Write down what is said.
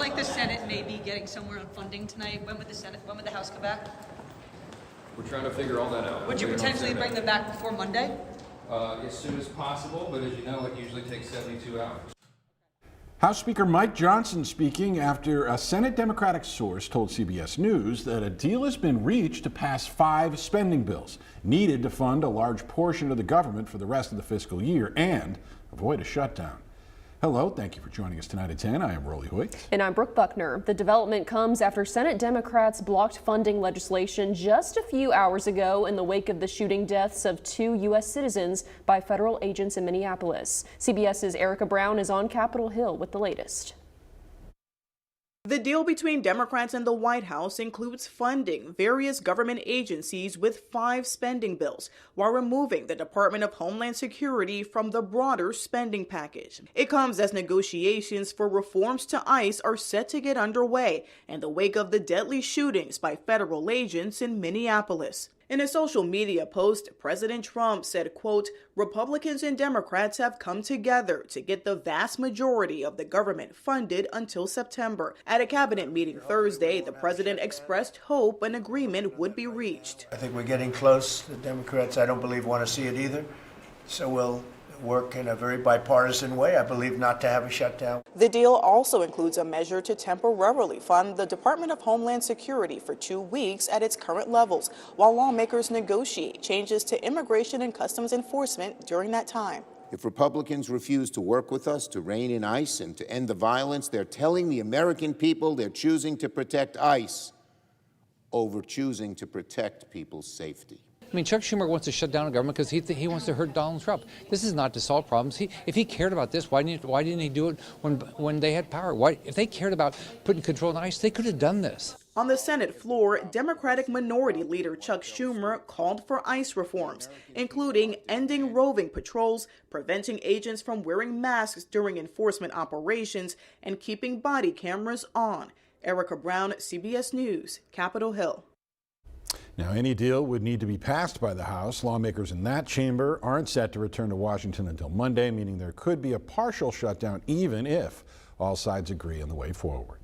like the Senate may be getting somewhere on funding tonight. When would the House come back? We're trying to figure all that out. Would you potentially bring them back before Monday? As soon as possible, but as you know, it usually takes 72 hours. House Speaker Mike Johnson speaking after a Senate Democratic source told CBS News that a deal has been reached to pass 5 spending bills needed to fund a large portion of the government for the rest of the fiscal year and avoid a shutdown. Hello, thank you for joining us tonight at 10. I am Rolly Hoyt. And I'm Brooke Buckner. The development comes after Senate Democrats blocked funding legislation just a few hours ago in the wake of the shooting deaths of 2 U.S. citizens by federal agents in Minneapolis. CBS's Erica Brown is on Capitol Hill with the latest. The deal between Democrats and the White House includes funding various government agencies with 5 spending bills, while removing the Department of Homeland Security from the broader spending package. It comes as negotiations for reforms to ICE are set to get underway in the wake of the deadly shootings by federal agents in Minneapolis. In a social media post, President Trump said, quote, "Republicans and Democrats have come together to get the vast majority of the government funded until September." At a cabinet meeting Thursday, the president expressed hope an agreement would be reached. I think we're getting close. The Democrats, I don't believe, want to see it either. So we'll work in a very bipartisan way, I believe, not to have a shutdown. The deal also includes a measure to temporarily fund the Department of Homeland Security for 2 weeks at its current levels, while lawmakers negotiate changes to immigration and customs enforcement during that time. If Republicans refuse to work with us to rein in ICE and to end the violence, they're telling the American people they're choosing to protect ICE over choosing to protect people's safety. I mean, Chuck Schumer wants to shut down the government because he wants to hurt Donald Trump. This is not to solve problems. If he cared about this, why didn't he do it when they had power? If they cared about putting control on ICE, they could have done this. On the Senate floor, Democratic Minority Leader Chuck Schumer called for ICE reforms, including ending roving patrols, preventing agents from wearing masks during enforcement operations, and keeping body cameras on. Erica Brown, CBS News, Capitol Hill. Now, any deal would need to be passed by the House. Lawmakers in that chamber aren't set to return to Washington until Monday, meaning there could be a partial shutdown even if all sides agree on the way forward.